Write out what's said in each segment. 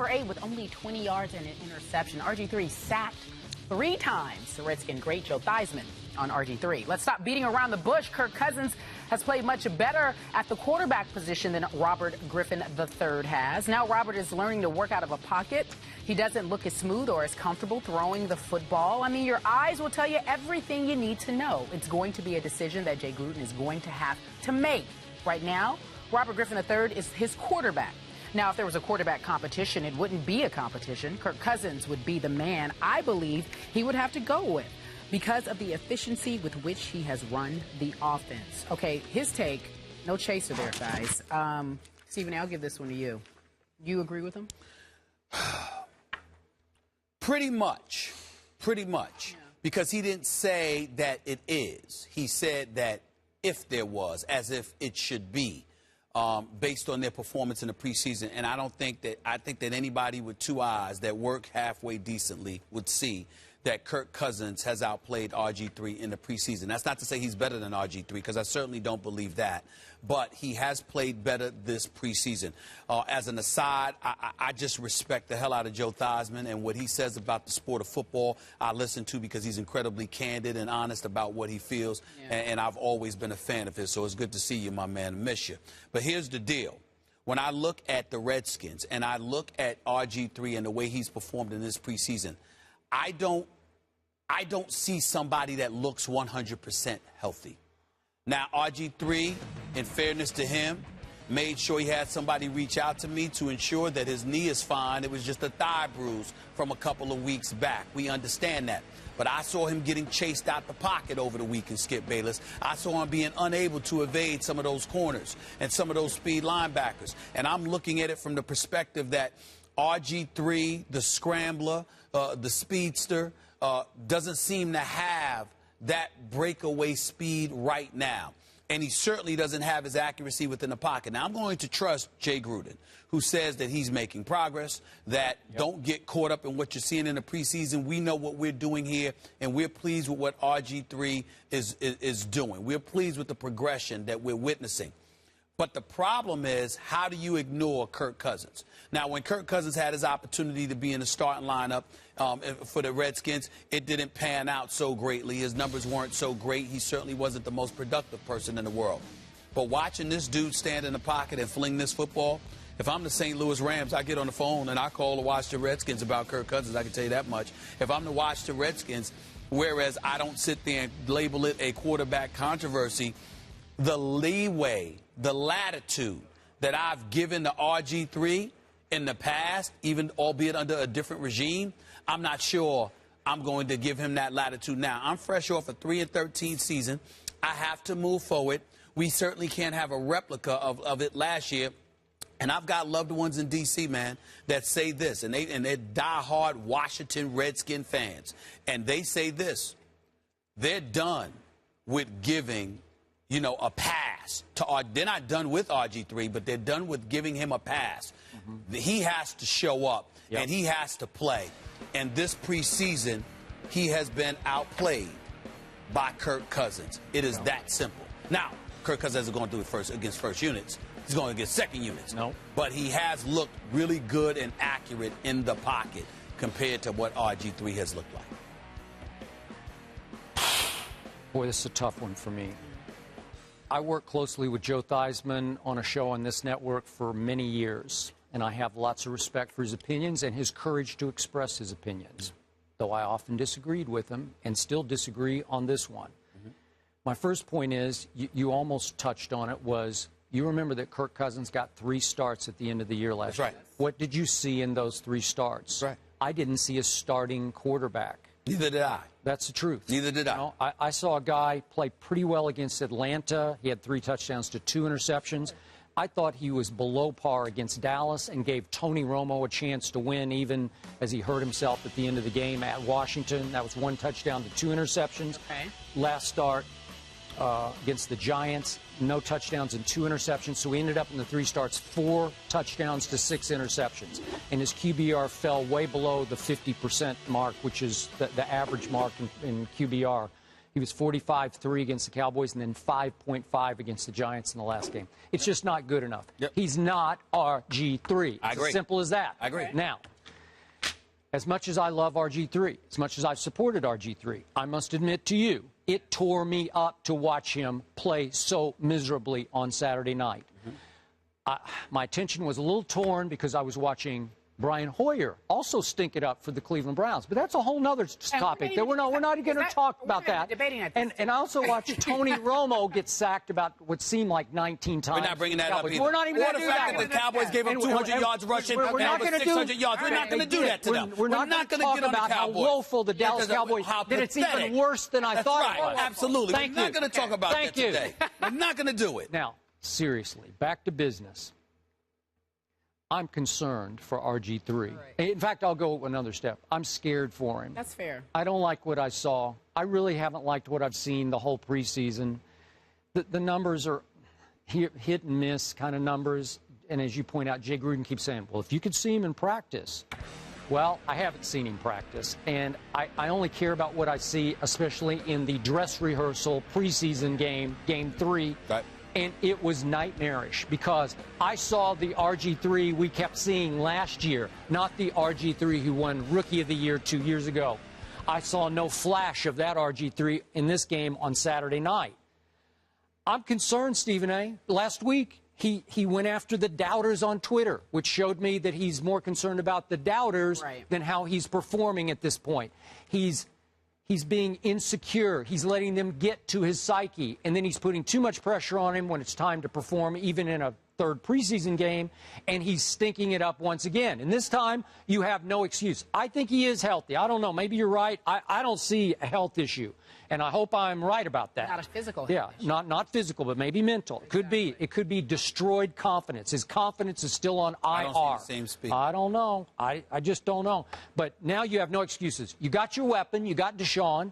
for 8 with only 20 yards and an interception. RG3 sacked 3 times. The Redskins great Joe Theismann on RG3. Let's stop beating around the bush. Kirk Cousins has played much better at the quarterback position than Robert Griffin III has. Now Robert is learning to work out of a pocket. He doesn't look as smooth or as comfortable throwing the football. I mean, your eyes will tell you everything you need to know. It's going to be a decision that Jay Gruden is going to have to make. Right now, Robert Griffin III is his quarterback. Now, if there was a quarterback competition, it wouldn't be a competition. Kirk Cousins would be the man I believe he would have to go with because of the efficiency with which he has run the offense. Okay, his take, no chaser there, guys. Stephen, I'll give this one to you. You agree with him? Pretty much. Yeah. Because he didn't say that it is. He said that if there was, as if it should be. Based on their performance in the preseason. And I think that anybody with 2 eyes that work halfway decently would see that Kirk Cousins has outplayed RG3 in the preseason. That's not to say he's better than RG3, because I certainly don't believe that. But he has played better this preseason. As an aside, I just respect the hell out of Joe Theismann and what he says about the sport of football. I listen to because he's incredibly candid and honest about what he feels. Yeah. And I've always been a fan of his. So it's good to see you, my man. Miss you. But here's the deal. When I look at the Redskins and I look at RG3 and the way he's performed in this preseason, I don't see somebody that looks 100% healthy. Now, RG3, in fairness to him, made sure he had somebody reach out to me to ensure that his knee is fine. It was just a thigh bruise from a couple of weeks back. We understand that. But I saw him getting chased out the pocket over the weekend, Skip Bayless. I saw him being unable to evade some of those corners and some of those speed linebackers. And I'm looking at it from the perspective that RG3, the scrambler, the speedster, doesn't seem to have that breakaway speed right now. And he certainly doesn't have his accuracy within the pocket. Now, I'm going to trust Jay Gruden, who says that he's making progress, that don't get caught up in what you're seeing in the preseason. We know what we're doing here, and we're pleased with what RG3 is doing. We're pleased with the progression that we're witnessing. But the problem is, how do you ignore Kirk Cousins? Now, when Kirk Cousins had his opportunity to be in the starting lineup for the Redskins, it didn't pan out so greatly. His numbers weren't so great. He certainly wasn't the most productive person in the world. But watching this dude stand in the pocket and fling this football, if I'm the St. Louis Rams, I get on the phone and I call to watch the Redskins about Kirk Cousins. I can tell you that much. If I'm to watch the Redskins, whereas I don't sit there and label it a quarterback controversy, the leeway, the latitude that I've given to RG3 in the past, even albeit under a different regime, I'm not sure I'm going to give him that latitude now. I'm fresh off a 3-13 season. I have to move forward. We certainly can't have a replica of it last year. And I've got loved ones in D.C., man, that say this, and they're diehard Washington Redskin fans. And they say this: they're done with giving, a pass to they're not done with RG3, but they're done with giving him a pass. Mm-hmm. He has to show up, and he has to play. And this preseason, he has been outplayed by Kirk Cousins. It is that simple. Now, Kirk Cousins isn't going to do it against first units. He's going against second units. No. But he has looked really good and accurate in the pocket compared to what RG3 has looked like. Boy, this is a tough one for me. I work closely with Joe Theismann on a show on this network for many years, and I have lots of respect for his opinions and his courage to express his opinions, though I often disagreed with him and still disagree on this one. Mm-hmm. My first point is, you almost touched on it, was you remember that Kirk Cousins got 3 starts at the end of the year last year. That's right. What did you see in those 3 starts? That's right. I didn't see a starting quarterback. Neither did I. That's the truth. Neither did I. I saw a guy play pretty well against Atlanta. He had 3 touchdowns to 2 interceptions. I thought he was below par against Dallas and gave Tony Romo a chance to win, even as he hurt himself at the end of the game at Washington. That was 1 touchdown to 2 interceptions. Okay. Last start against the Giants, no touchdowns and 2 interceptions. So he ended up in the 3 starts, 4 touchdowns to 6 interceptions. And his QBR fell way below the 50% mark, which is the average mark in QBR He was 45-3 against the Cowboys and then 5.5 against the Giants in the last game. It's just not good enough. Yep. He's not RG3. I agree. As simple as that. I agree. Now, as much as I love RG3, as much as I've supported RG3, I must admit to you, it tore me up to watch him play so miserably on Saturday night. My attention was a little torn because I was watching Brian Hoyer also stink it up for the Cleveland Browns. But that's a whole other topic. We're not going to talk about that. And I also watched Tony Romo get sacked about what seemed like 19 times. We're not bringing that up either. We're not even going to do that. The Cowboys gave up 200 yards rushing. We're not going to do 600 yards. We're not going to do that to them. We're not going to talk about how woeful the Dallas Cowboys, that it's even worse than I thought it was. Absolutely. We're not going to talk about that today. We're not going to do it. Now, seriously, back to business. I'm concerned for RG3. In fact, I'll go another step. I'm scared for him. That's fair. I don't like what I saw. I really haven't liked what I've seen the whole preseason. The numbers are hit and miss kind of numbers. And as you point out, Jay Gruden keeps saying, well, if you could see him in practice. Well, I haven't seen him practice. And I only care about what I see, especially in the dress rehearsal preseason game, Game 3. Right. And it was nightmarish because I saw the RG3 we kept seeing last year, not the RG3 who won Rookie of the Year 2 years ago. I saw no flash of that RG3 in this game on Saturday night. I'm concerned, Stephen A. Last week, he went after the doubters on Twitter, which showed me that he's more concerned about the doubters than how he's performing at this point. He's being insecure. He's letting them get to his psyche. And then he's putting too much pressure on him when it's time to perform, even in a third preseason game. And he's stinking it up once again. And this time, you have no excuse. I think he is healthy. I don't know. Maybe you're right. I don't see a health issue. And I hope I'm right about that. Not a physical health issue. Not physical, but maybe mental. Exactly. It could be destroyed confidence. His confidence is still on IR. I don't see the same speed. I don't know. I just don't know. But now you have no excuses. You got your weapon. You got Deshaun.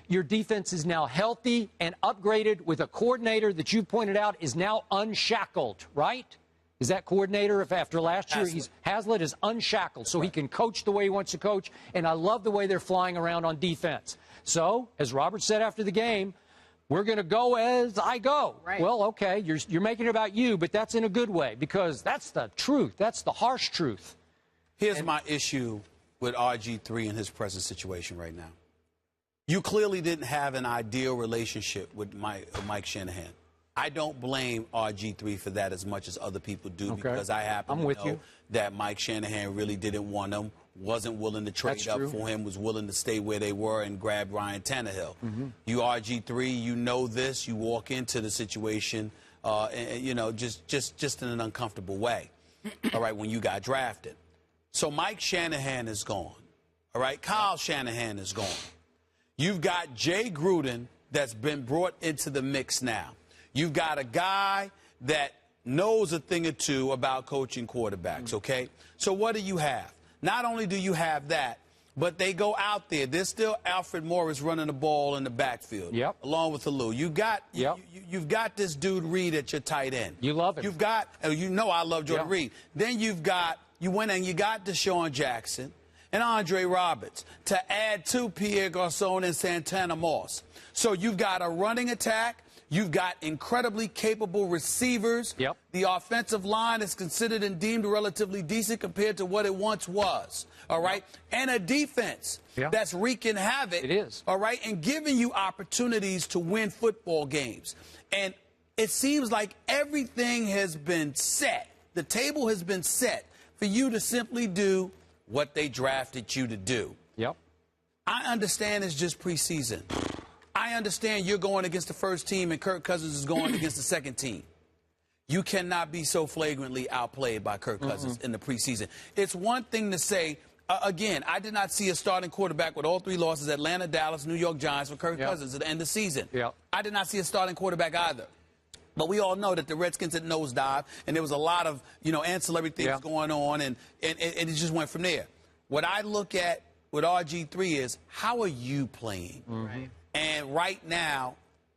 Your defense is now healthy and upgraded with a coordinator that you pointed out is now unshackled, right? Is that coordinator, if after last year, Haslett is unshackled, so he can coach the way he wants to coach, and I love the way they're flying around on defense. So, as Robert said after the game, we're going to go as I go. Right. Well, okay, you're making it about you, but that's in a good way, because that's the truth. That's the harsh truth. Here's my issue with RG3 and his present situation right now. You clearly didn't have an ideal relationship with Mike Shanahan. I don't blame RG3 for that as much as other people do, because I happen to know that Mike Shanahan really didn't want him, wasn't willing to trade up for him, was willing to stay where they were and grab Ryan Tannehill. You RG3, you know this. You walk into the situation, you know, just in an uncomfortable way. All right, when you got drafted. So Mike Shanahan is gone. All right, Kyle Shanahan is gone. You've got Jay Gruden that's been brought into the mix now. You've got a guy that knows a thing or two about coaching quarterbacks, okay? So what do you have? Not only do you have that, but they go out there. There's still Alfred Morris running the ball in the backfield, along with Alou. You've got this dude Reed at your tight end. You love him. You've got, you know I love Jordan Reed. Then you went and you got Deshaun Jackson and Andre Roberts to add to Pierre Garçon and Santana Moss. So you've got a running attack. You've got incredibly capable receivers. The offensive line is considered and deemed relatively decent compared to what it once was. All right? And a defense that's wreaking havoc. It is. All right? And giving you opportunities to win football games. And it seems like everything has been set. The table has been set for you to simply do what they drafted you to do. I understand it's just preseason. I understand you're going against the first team and Kirk Cousins is going against the second team. You cannot be so flagrantly outplayed by Kirk Cousins in the preseason. It's one thing to say, again, I did not see a starting quarterback with all three losses, Atlanta, Dallas, New York Giants, for Kirk Cousins at the end of the season. I did not see a starting quarterback either. But we all know that the Redskins had nosedive, and there was a lot of, ancillary things going on, and it just went from there. What I look at with RG3 is, how are you playing? And right now,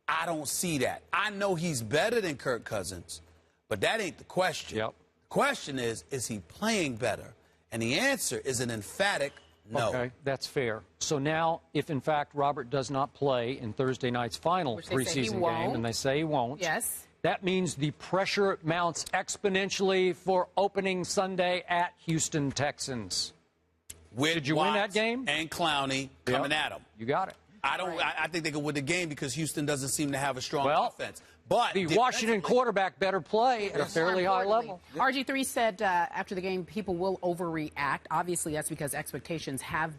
I don't see that. I know he's better than Kirk Cousins, but that ain't the question. The question is he playing better? And the answer is an emphatic No. Okay, that's fair. So now, if in fact Robert does not play in Thursday night's final preseason game, and they say he won't, yes, that means the pressure mounts exponentially for opening Sunday at Houston Texans. Did you win that game? And Clowney coming at him. You got it. I think they could win the game because Houston doesn't seem to have a strong offense. But the Washington quarterback better play at a fairly high level. RG3 said after the game people will overreact. Obviously, that's because expectations have been